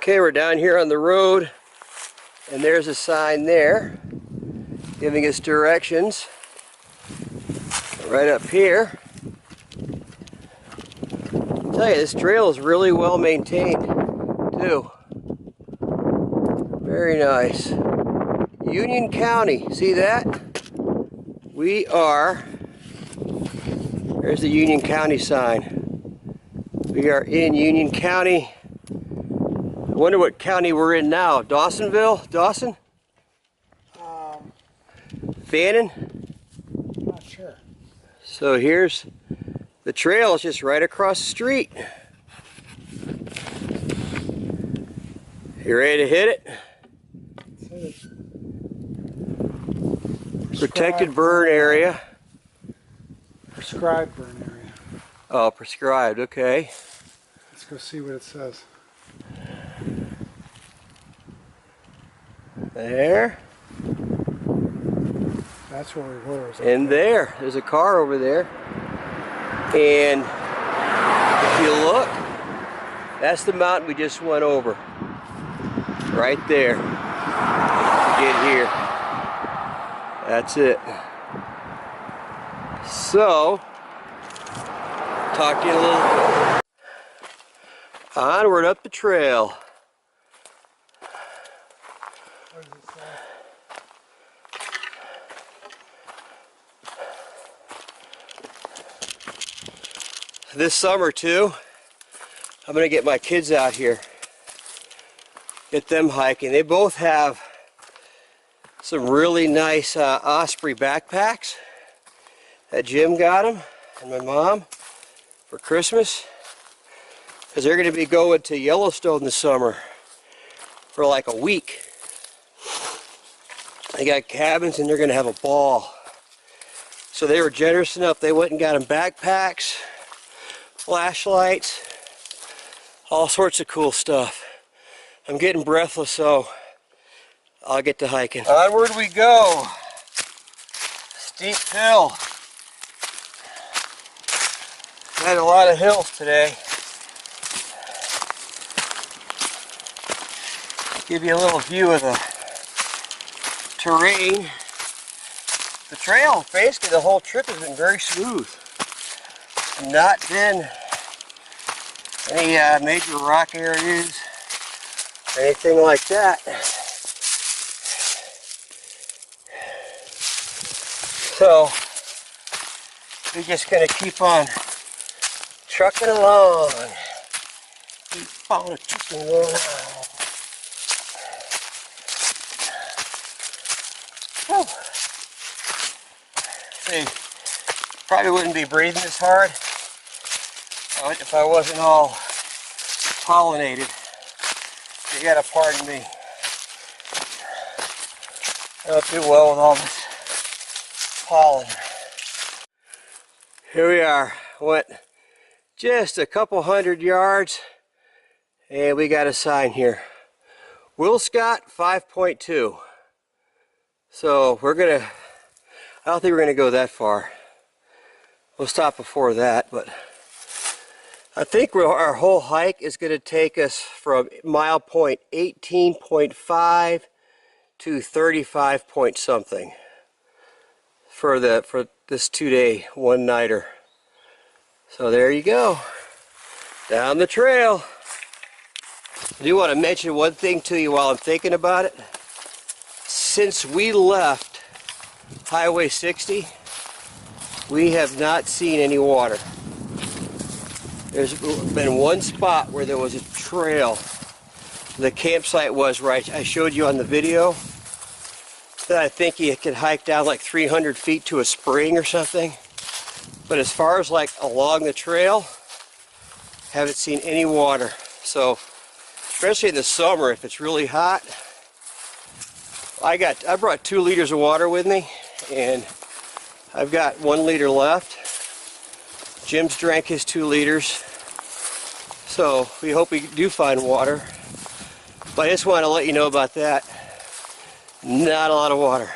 Okay, we're down here on the road, and there's a sign there giving us directions. Right up here. I'll tell you, this trail is really well maintained too. Very nice. Union County, see that? We are, there's the Union County sign. We are in Union County. I wonder what county we're in now. Dawsonville? Dawson? Fannin? Not sure. So here's the trail, is just right across the street. You ready to hit it? Protected burn area. Prescribed burn area. Oh, prescribed, okay. Let's go see what it says. There. That's where we were. And there. There's a car over there. And if you look, that's the mountain we just went over. Right there. Get here. That's it. So, talk to you in a little bit. Onward up the trail. What does it say? This summer too, I'm gonna get my kids out here. Get them hiking. They both have some really nice Osprey backpacks that Jim got them and my mom for Christmas, because they're going to be going to Yellowstone this summer for like a week. They got cabins and they're going to have a ball. So they were generous enough, they went and got them backpacks, flashlights, all sorts of cool stuff. I'm getting breathless, so I'll get to hiking. Onward we go. Steep hill. Had a lot of hills today. Give you a little view of the terrain. The trail, basically the whole trip has been very smooth. Not been any major rock areas, anything like that. So we're just gonna keep on trucking along. Keep on trucking along. Whew. See, probably wouldn't be breathing this hard if I wasn't all pollinated. You gotta pardon me. I don't do well with all this pollen. Here we are. Went just a couple 100 yards and we got a sign here. WILSCOT 5.2. So we're gonna, I don't think we're gonna go that far. We'll stop before that, but I think our whole hike is gonna take us from mile point 18.5 to 35 point something for this 2-day one-nighter. So there you go, down the trail. I do want to mention one thing to you while I'm thinking about it. Since we left Highway 60, we have not seen any water. There's been one spot where there was a trail. The campsite was right. I showed you on the video that I think you could hike down like 300 feet to a spring or something. But as far as like along the trail, haven't seen any water. So, especially in the summer, if it's really hot, I brought 2 liters of water with me, and I've got 1 liter left. Jim's drank his 2 liters. So we hope we do find water. But I just want to let you know about that. Not a lot of water.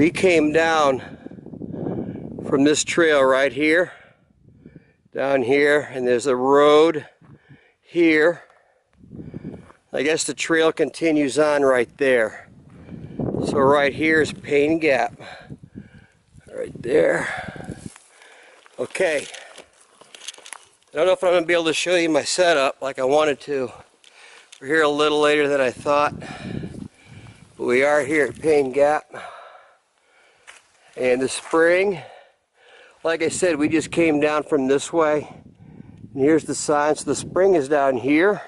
We came down from this trail right here, down here, and there's a road here. I guess the trail continues on right there. So right here is Payne Gap. Right there. Okay. I don't know if I'm going to be able to show you my setup like I wanted to. We're here a little later than I thought. But we are here at Payne Gap. And the spring, like I said, we just came down from this way. And here's the sign. So the spring is down here.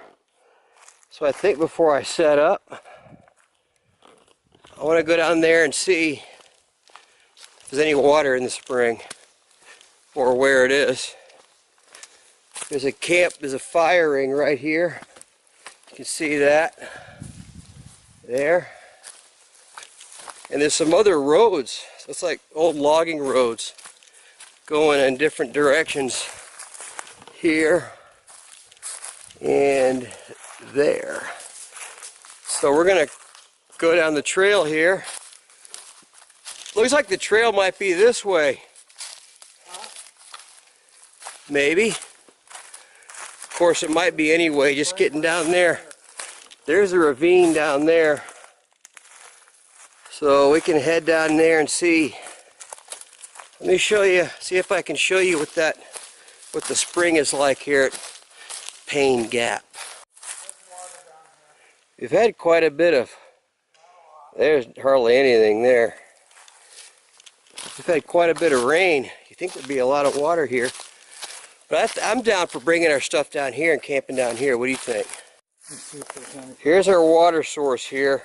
So I think before I set up, I want to go down there and see if there's any water in the spring or where it is. There's a camp, there's a fire ring right here. You can see that there. And there's some other roads. So it's like old logging roads going in different directions here and there. So we're gonna go down the trail here. Looks like the trail might be this way. Maybe. Of course it might be anyway, just getting down there. There's a ravine down there. So we can head down there and see. Let me show you, see if I can show you what the spring is like here at Payne Gap. We've had quite a bit of, there's hardly anything there. We've had quite a bit of rain. You think there'd be a lot of water here. But I'm down for bringing our stuff down here and camping down here. What do you think? Here's our water source here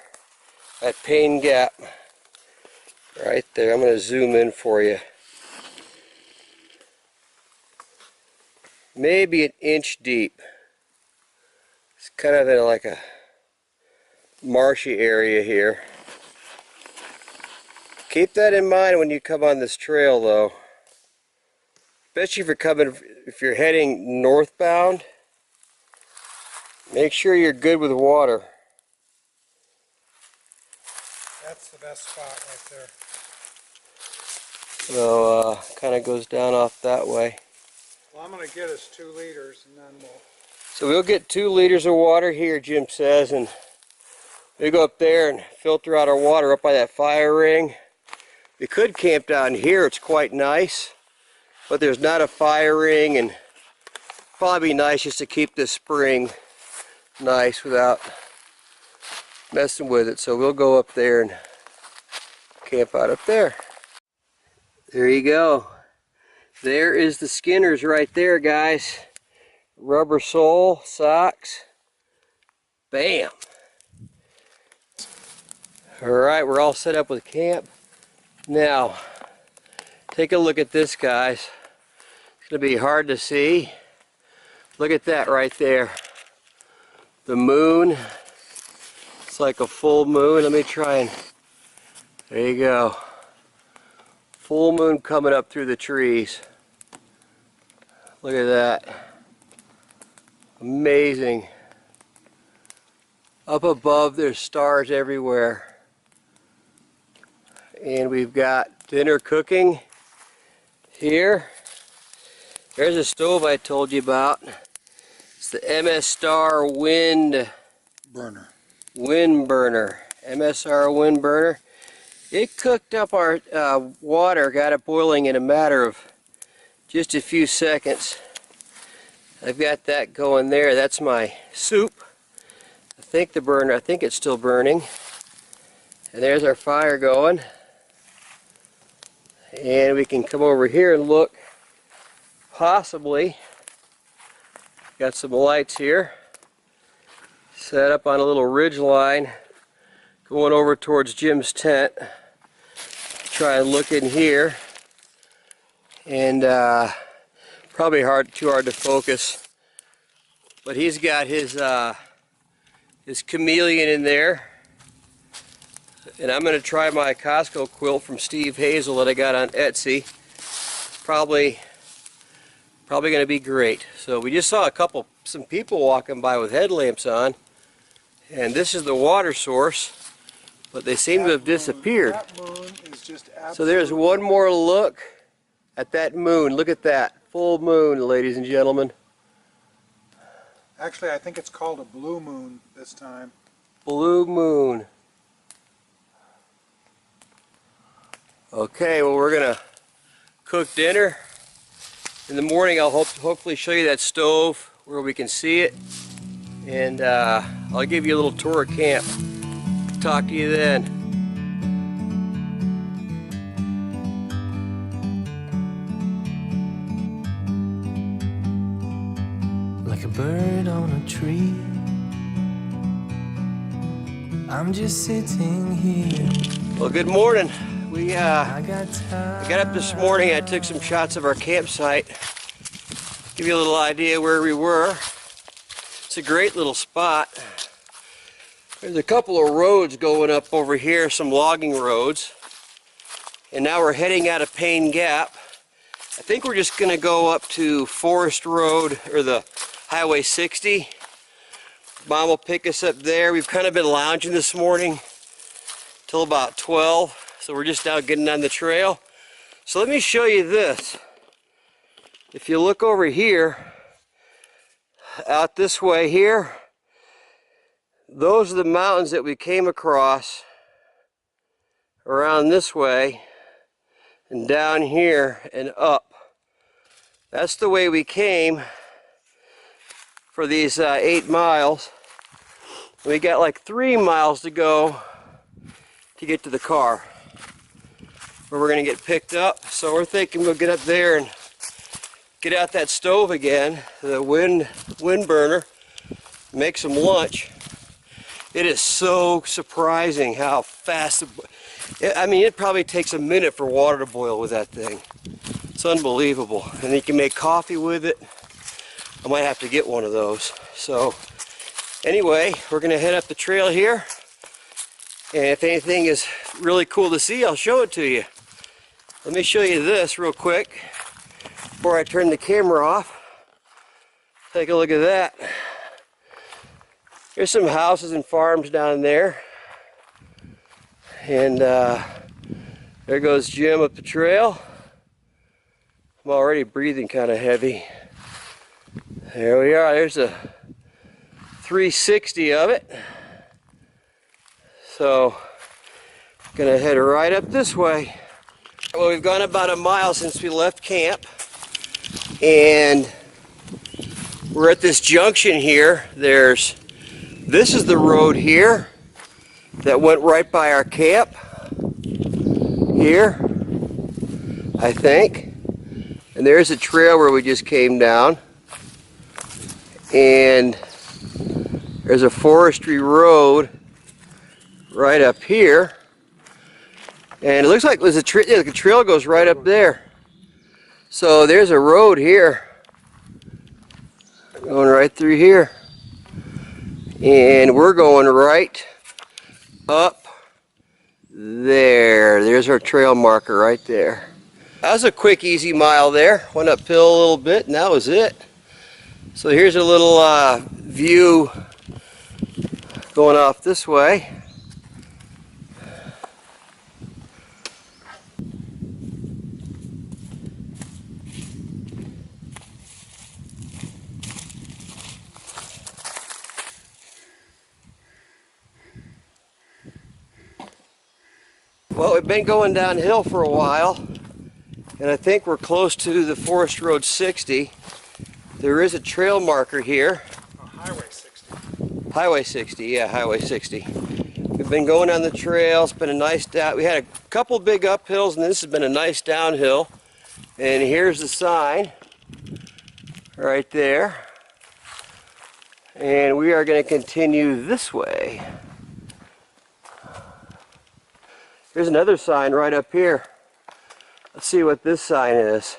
at Payne Gap. Right there. I'm going to zoom in for you. Maybe an inch deep. It's kind of in like a marshy area here. Keep that in mind when you come on this trail though. Especially if you're heading northbound. Make sure you're good with water. That's the best spot right there. So kind of goes down off that way. Well, I'm going to get us 2 liters and then we'll... So we'll get 2 liters of water here, Jim says, and we'll go up there and filter out our water up by that fire ring. We could camp down here, it's quite nice, but there's not a fire ring, and probably be nice just to keep this spring nice without messing with it. So we'll go up there and camp out up there. There you go. There is the Skinners right there, guys. Rubber sole, socks. Bam! Alright, we're all set up with camp. Now, take a look at this, guys. It's going to be hard to see. Look at that right there. The moon. It's like a full moon. Let me try and... There you go. Full moon coming up through the trees. Look at that. Amazing. Up above there's stars everywhere. And we've got dinner cooking here. There's a stove I told you about. It's the MSR Wind Burner. MSR Wind Burner. It cooked up our water, got it boiling in a matter of just a few seconds. I've got that going there. That's my soup. I think it's still burning. And there's our fire going. And we can come over here and look. Possibly. Got some lights here. Set up on a little ridge line going over towards Jim's tent. Try and look in here. And probably too hard to focus. But he's got his chameleon in there. And I'm going to try my Costco quilt from Steve Hazel that I got on Etsy. Probably going to be great. So we just saw some people walking by with headlamps on. And this is the water source. but they seem to have disappeared. That moon is just absolutely... So there's one more look at that moon. Look at that. Full moon, ladies and gentlemen. Actually, I think it's called a blue moon this time. Blue moon. Okay, well, we're gonna cook dinner. In the morning, I'll hopefully show you that stove where we can see it. And I'll give you a little tour of camp. Talk to you then. Like a bird on a tree, I'm just sitting here. Well, good morning. We I got got up this morning. I took some shots of our campsite. Give you a little idea where we were. It's a great little spot. There's a couple of roads going up over here, some logging roads. And now we're heading out of Payne Gap. I think we're just going to go up to Forest Road, or the Highway 60. Mom will pick us up there. We've kind of been lounging this morning till about 12. So we're just now getting on the trail. So let me show you this. If you look over here, out this way here, those are the mountains that we came across around this way and down here and up. That's the way we came for these 8 miles. We got like 3 miles to go to get to the car where we're going to get picked up. So we're thinking we'll get up there and get out that stove again, the wind burner, make some lunch. It is so surprising how fast, I mean, it probably takes a minute for water to boil with that thing. It's unbelievable. And you can make coffee with it. I might have to get one of those. So anyway, we're going to head up the trail here. And if anything is really cool to see, I'll show it to you. Let me show you this real quick before I turn the camera off. Take a look at that. There's some houses and farms down there. And there goes Jim up the trail. I'm already breathing kind of heavy. There we are. There's a 360 of it. So, gonna head right up this way. Well, we've gone about a mile since we left camp. And we're at this junction here. This is the road here that went right by our camp. Here, I think. And there's a trail where we just came down. And there's a forestry road right up here. And it looks like there's a the trail goes right up there. So there's a road here going right through here. And we're going right up there. There's our trail marker right there. That was a quick, easy mile there. Went uphill a little bit and that was it. So here's a little view going off this way. Well, we've been going downhill for a while, and I think we're close to the Forest Road 60. There is a trail marker here. Oh, Highway 60. Highway 60, yeah, Highway 60. We've been going on the trail. It's been a nice down. We had a couple big uphills, and this has been a nice downhill. And here's the sign right there. And we are going to continue this way. There's another sign right up here. Let's see what this sign is.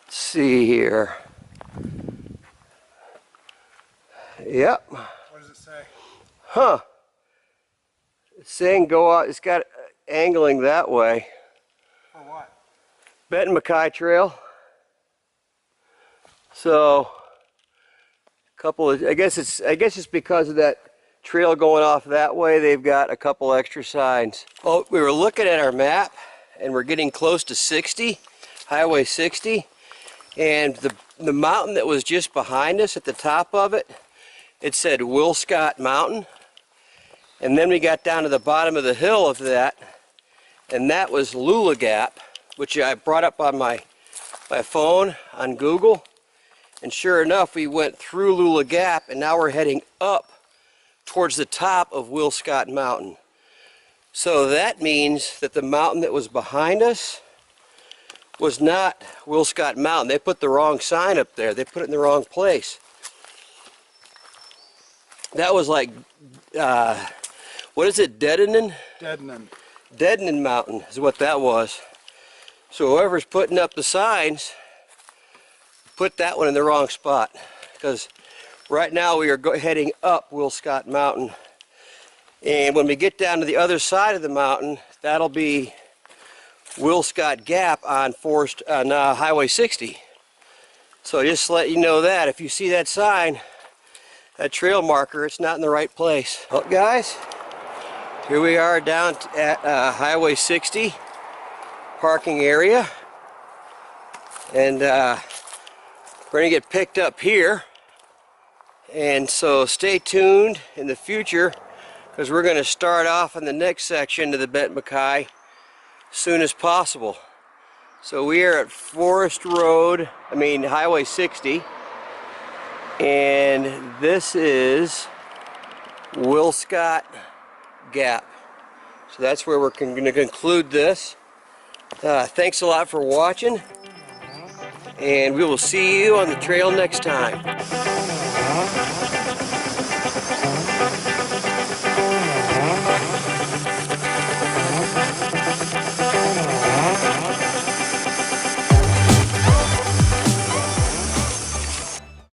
Let's see here. Yep. What does it say? Huh. It's saying go out. It's got angling that way. For what? Benton Mackaye Trail. So couple of, I guess it's because of that trail going off that way, they've got a couple extra signs. Oh, we were looking at our map and we're getting close to 60, Highway 60, and the mountain that was just behind us at the top of it, it said WILSCOT Mountain, and then we got down to the bottom of the hill of that, and that was Lula Gap, which I brought up on my phone on Google. And sure enough, we went through Lula Gap, and now we're heading up towards the top of WILSCOT Mountain. So that means that the mountain that was behind us was not WILSCOT Mountain. They put the wrong sign up there. They put it in the wrong place. That was like, what is it, Deadenin? Deadenin Mountain is what that was. So whoever's putting up the signs put that one in the wrong spot, because right now we are heading up WILSCOT Mountain, and when we get down to the other side of the mountain, that'll be WILSCOT Gap on Highway 60. So just to let you know that if you see that sign, that trail marker, it's not in the right place. Well guys, here we are down at Highway 60 parking area, and we're going to get picked up here, and so stay tuned in the future, because we're going to start off in the next section of the Benton Mackaye as soon as possible. So we are at Highway 60, and this is WILSCOT Gap. So that's where we're going to conclude this. Thanks a lot for watching, and we will see you on the trail next time.